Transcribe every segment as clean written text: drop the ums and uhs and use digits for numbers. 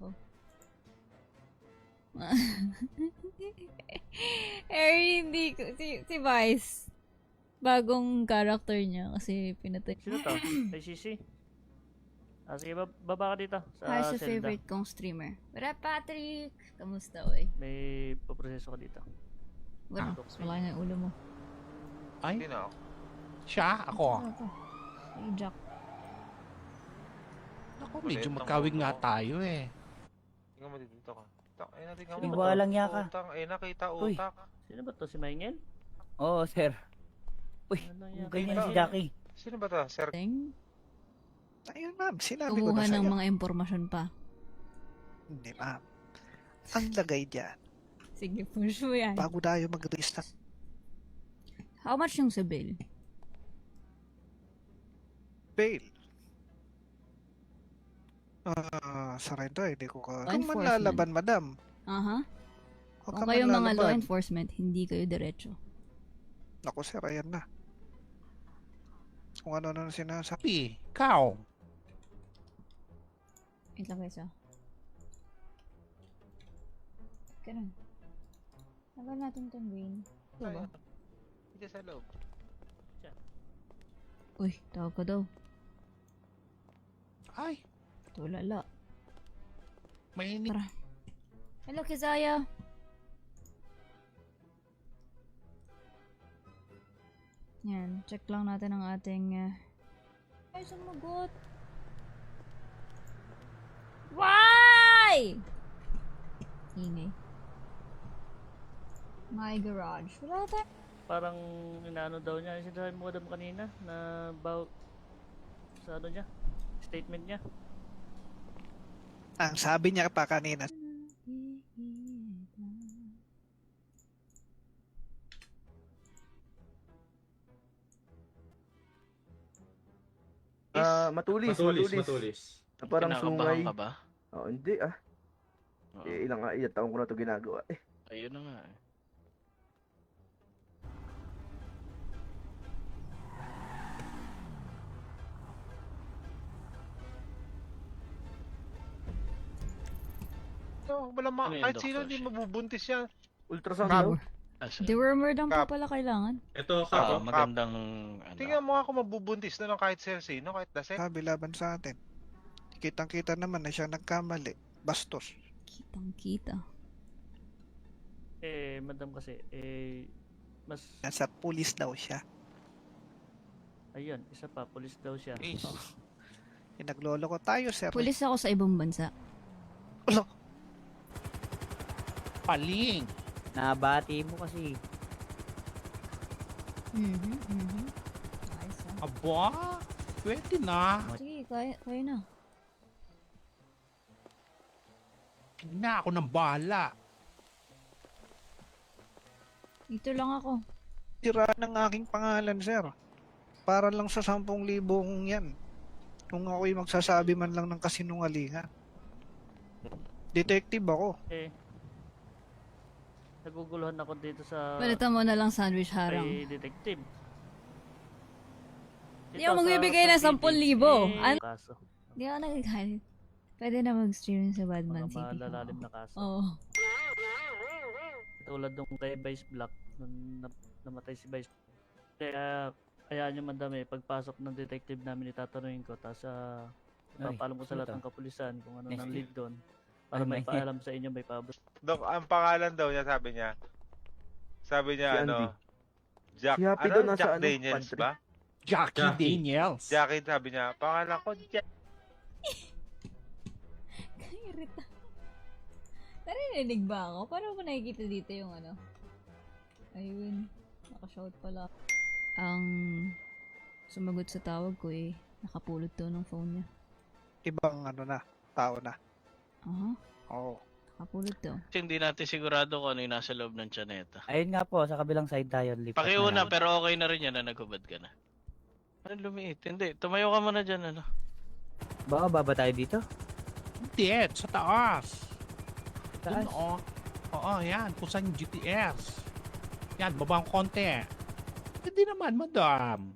ako. Hindi ko. Si Vice. Bagong character niya kasi pinatay. Sino to? May Sisi? Sige, baba ka dito Hi sa sa Zelda. favorite kong streamer. What up, Patrick? Kamusta, oy? May paproseso ka dito. Wala na yung ulo mo. Ay, Sino? siya? Ako. Ano to? Ay, Jack. Ako, medyo magkawig nga tayo eh. Tingnan mo dito ka. Ay, natin Sino mo. ba to? Walang yaka. Utang, nakita Uy. utak. Sino ba to? Si Maingel? Oo, sir. Uy, Ano yan? ganyan si Jackie. Sino ba to? Sir? Ting, Ayun ma'am, sinabi ko kumuha na ng sa'yo. mga impormasyon pa. Hindi ma'am. Ang lagay dyan, Sige, push mo yan. bago tayo mag-release ng How much yung sa bill? bail. Sa rento, hindi ko ka... Kung Enforcement. manlalaban, madam. Aha. Huwag Kung ka kayo mga law manlalaban. enforcement, hindi kayo diretso. Naku sir, ayan na. Kung ano na sinasabi. Pi, ikaw. Wait lang guys, Ganun. Tagal natin itong green. Ito ba? Hindi sa loob. Uy, tawag ka daw. Ay, Tulala. mainit. Tara. Hello, Kizaya. Yan, check lang natin ang ating... Ay, sumagot! Why? Ingay. My garage. Wala tayo. Parang inaano daw niya. Sinasabi mo madam kanina na sa ano niya? Statement niya. Ang sabi niya pa kanina, Matulis. Na parang Kinakabahan sungay. ka ba? Oh, hindi ah. Oo. Ilang taon ko na ito ginagawa eh. Ayun na nga eh. Malamang, Ano yun, kahit sino Dr. hindi Shi? mabubuntis yan. Ultrasound daw. Dewormer lang po Kap. pala kailangan. Ito, Kap. magandang ano. Tingnan mo nga kung mabubuntis na lang kahit sino, kahit lasek. sabi laban sa atin. Kitang-kita naman na siya nagkamali. Bastos. Kitang-kita. Madam kasi, mas, Nasa pulis daw siya. ayun, isa pa, police daw siya. Pinaglolo ko tayo, sir. Pulis ako sa ibang bansa. Ulo. Paling. Nabati mo kasi. Ayos Aba, pwede na. Sige, kaya na. Hindi na ako ng bahala. Dito lang ako. Tira ng aking pangalan, sir. Para lang sa 10,000 yan. Kung ako'y magsasabi man lang ng kasinungalingan. Detective ako. Naguguluhan ako dito sa Palitan mo na lang sandwich harang. kay detective. Di ako magbibigay ng 10,000. Ano? Kaso. Hindi ako nagagalit. Pwede na mag-stream sa Badman Mga City. malalalim na kaso. Oo. Tulad nung kay Vice Black, nung namatay si Vice. Kaya nyo madami, pagpasok ng detective namin itatanungin ko, tapos ipapaalam ko sa lahat ng kapulisan kung ano nang lead doon. Para may paalam sa inyo, may pabot. Dok, ang pangalan daw niya, sabi niya. Sabi niya, Si Andy. Jack, Si Happy daw nasa Jack ano, Daniels pantry. ba? Jackie Daniels. Jackie, sabi niya, pangalan ko, Jack. Kairita. Narinig ba ako? Paano mo nakikita dito yung ano? Ayun. Nakashout pala. Ang sumagot sa tawag ko nakapulot to ng phone niya. Ibang tao na. Aha. Oo. Nakapulot to. Kasi hindi natin sigurado kung ano yung nasa loob ng tsaneta. Ayun nga po, sa kabilang side tayo. Lipat Pakiuna, na lang. pero okay na rin yan na naghubad ka na. Ano lumiit? Hindi, tumayo ka muna dyan, ano. Baka baba tayo dito? Hindi, sa taas. Taas? Dun, oh. Oo, yan. Kung saan yung GTS. Yan, babang konti. Hindi naman, madam.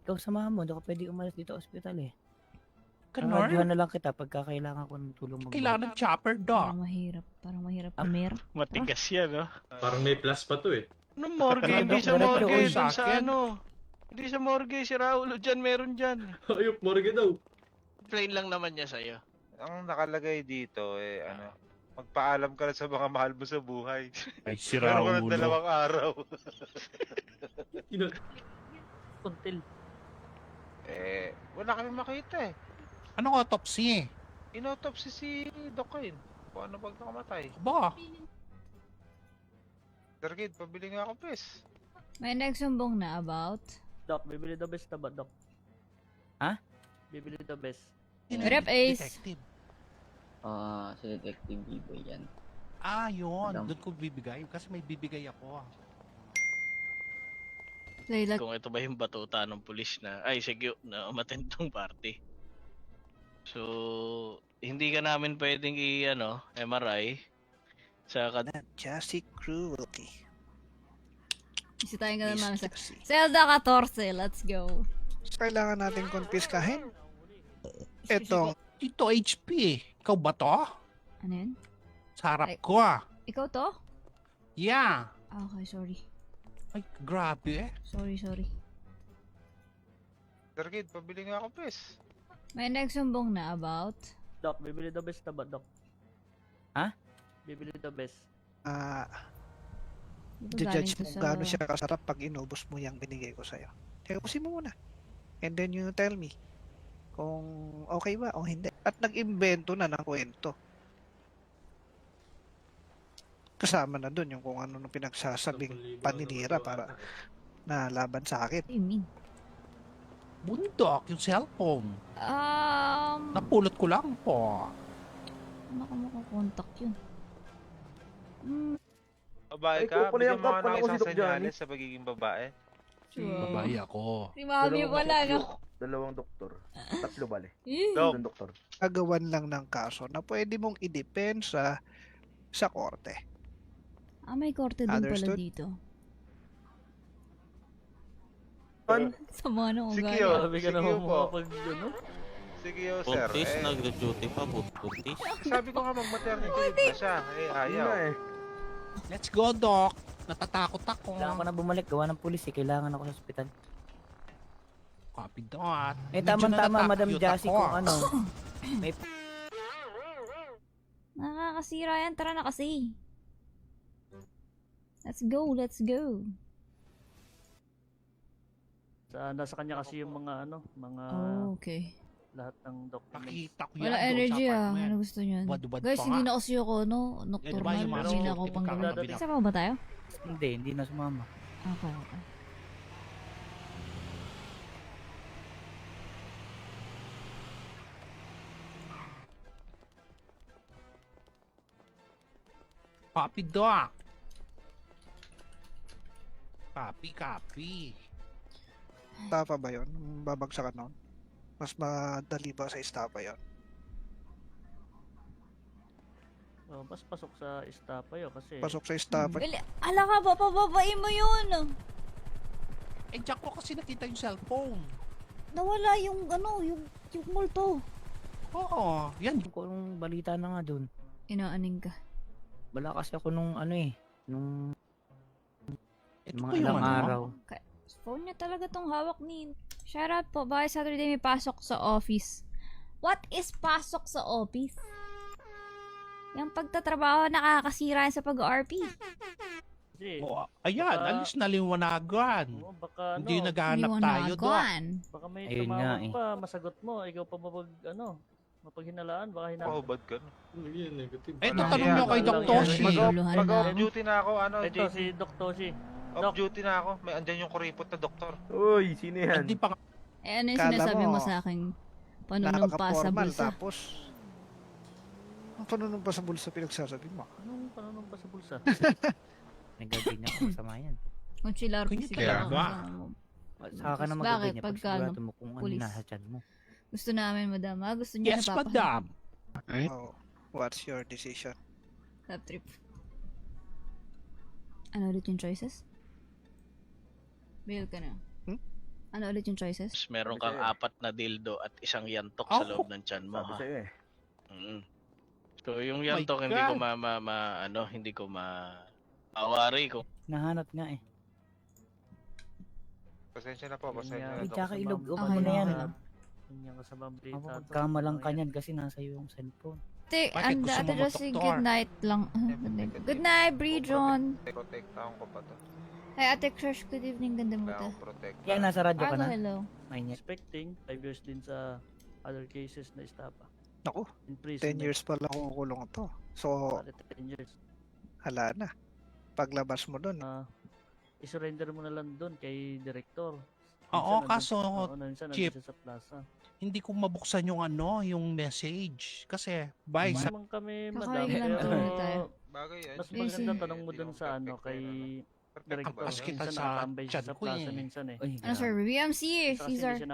Ikaw samahan mo, hindi ka pwede umalis dito sa ospital eh. Kanor? Radyohan na lang kita pagka kailangan ko ng tulong mag Kailangan ng chopper, Doc. Parang mahirap Amer. Matigas yan, no? Parang may plus pa to eh. Ano morgue? Hindi sa Diretso morgue. sa Dun sa akin. ano. Hindi sa morgue. Si Raulo dyan. Meron dyan. Ayop, morgue daw. Plain lang naman niya sa'yo. Ang nakalagay dito, magpaalam ka na sa mga mahal mo sa buhay. Ay, si Meron ka ng Raulo. 2 araw. Kuntil. Wala kami makita eh. Anong autopsy? Inautopsy si Doc Quinn. Kung ano pagkakamatay. Ba? Sir Kid, pabili nga ako, pes. May nagsumbong na about Doc, bibili the best na ba, Doc? Ha? Bibili the best. Rep Ace. Detective. Si Detective Biboy yan. Yun. Madam. Doon ko bibigay. Kasi may bibigay ako. Layla. Kung ito ba yung batuta ng pulis na, sige, na umattend tong party. So, hindi ka namin pwedeng MRI sa Just cruelty. Isitayin ka Is naman sa just- Zelda 14. Let's go. Kailangan natin konpiskahin. Etong Dito HP. Ikaw ba to? Ano yun? Sa harap Ay. ko Ikaw to? Yeah. Okay, sorry. Ay, grabe Sorry. Sir Kid, pabili nga ako, pes. May nagsumbong na about Doc, bibili the best na ba, Doc? Ha? Bibili the best. judge mo gaano siya kasarap pag inubos mo yung binigay ko sa'yo. Kaya ubusin mo muna. And then you tell me kung okay ba o hindi. At nag-imbento na ng kwento. Kasama na dun yung kung ano nung pinagsasabing paninira para na laban sa akin. What do you mean? Bundok, yung cellphone. Napulot ko lang po. Ano ko makakontak yun? Babae Ay, ka, ko pala bigyan yung mo nga kap, ng kala ko si isang Doc Johnny. senyales sa pagiging babae. Babae ako. Si Mami wala, no? Dalawang doktor. 3 bale. Eh, Doc, Dalawang doktor. Agawan lang ng kaso na pwede mong idepensa sa korte. may korte din pala Understood? dito. An? Sama ng Sige, ugali. oh. Sabi ka Sige naman po. mo kapag sige yo, sir. nag-duty pa, buntis. Sabi ko nga mag-maternity leave na siya. Yun Ayaw. na eh. Let's go, Doc. Natatakot ako. Kailangan ko na bumalik. Gawa ng pulis eh. Kailangan ako sa ospital. Copy that. Eh, Medyo tama-tama, Madam natatakot Jassy, ako. kung ano. May Nakakasira yan. Tara na kasi. Let's go. nasa kanya kasi yung mga Okay. lahat ng documents. Nakita ko yan Wala doon energy sa ah. apartment. Ano gusto niyan? Bad-bad Guys, pa hindi nga. na kasi ako, no? Nocturnal. yung mga Hindi na ako security pang camera ganun. na Isa pa ba tayo? hindi na sumama. Okay. Copy, Doc. Copy. Tapa ba yun? Babagsakan nun? Mas madali ba sa istapa yun? Mas pasok sa estapa yun kasi Pasok sa istapa. Ala ka ba? Pababain mo yun. Eh, Jack ko kasi nakita yung cellphone. Nawala yung yung multo. Oo, yan. Kung balita na nga dun. Inaaning ka. Wala kasi ako nung nung Ito mga ko yung ilang araw. Phone niya talaga tong hawak ni. Shout out po. Baka Saturday may pasok sa office. What is pasok sa office? Yung pagtatrabaho nakakasira yan sa pag-RP. kasi Oh, ayan, Baka- alis na liwanagan. baka Hindi ano, naghahanap tayo, Doc. Liwanagan. baka may Ayun nga tumawag eh. pa, masagot mo, ikaw pa mapaghinalaan, baka hinalaan. Pahubad ka. no? Yun, negative. Eh, Wala tanong yan. nyo kay Wala Doc yan. Toshi. Luluhan na Mag-off ako. duty na ako, Ito, JP. si Doc Toshi. Off Doc. duty na ako. May andyan yung kuripot na doktor. Uy, sino yan? Hindi pa nga. Eh, ano yung Kala sinasabi mo mo, sa akin? Panunong pa sa Napaka-formal, bulsa. tapos ang panunong pa sa bulsa pinagsasabi mo. Anong panunong pa sa bulsa? Nagagawin niya kung masama yan. Kung chilar Kanya kasi kaya ka. ba? Saka ka na Bakit? magagawin niya pag Pagka, sigurado mo kung ano pulis? nasa tiyan mo. Gusto namin, madam. Ha? Gusto niya Yes, na madam. Oh, what's your decision? Top trip. Ano ulit yung choices? Bail ka na. Hmm? Ano ulit yung choices? Tapos meron Sabi kang sa'yo. 4 na dildo at isang yantok sa Oh. loob ng tiyan mo, Sabi ha? sa'yo eh. Mm. So, yung my yantok, hindi ko God. hindi ko mawari kung Nahanap nga eh. Pasensya na po, pasensya Yan na. Ay, nga, tsaka kasama ilog ang off mo na yan. balita. Yun yung kasamang balita. Mapapagkamalang ka niyan kasi nasa iyo yung cellphone. Ate, Bakit gusto Ate mo Josie, mag-doktor? good night lang. Good night, Bri John. Protektahan ko pa to. Hi, Ate Crush, good evening. Ganda mo Kaya ta. akong protect. Kaya nasa radyo ka Arlo, na? hello. Ay, Expecting 5 years din sa other cases na estapa. Naku, In prison. 10 years pa lang kukulong to. So, 10 years. hala na. Paglabas mo doon, I-surrender mo na lang doon kay director. Oo, Minsan kaso, minsan Chip, nandun siya sa plaza. hindi ko mabuksan yung yung message. Kasi, bye sa... Naman kami, Kakain madam. lang Pero, to tayo. Bagay yan. mas Eh, maganda si- tanong mo dun sa kay director. Abas kita Minsan sa nakatambay siya chat sa ko plaza eh. minsan eh. Uy, Ano sir, BMC, Kasi hindi Caesar. siya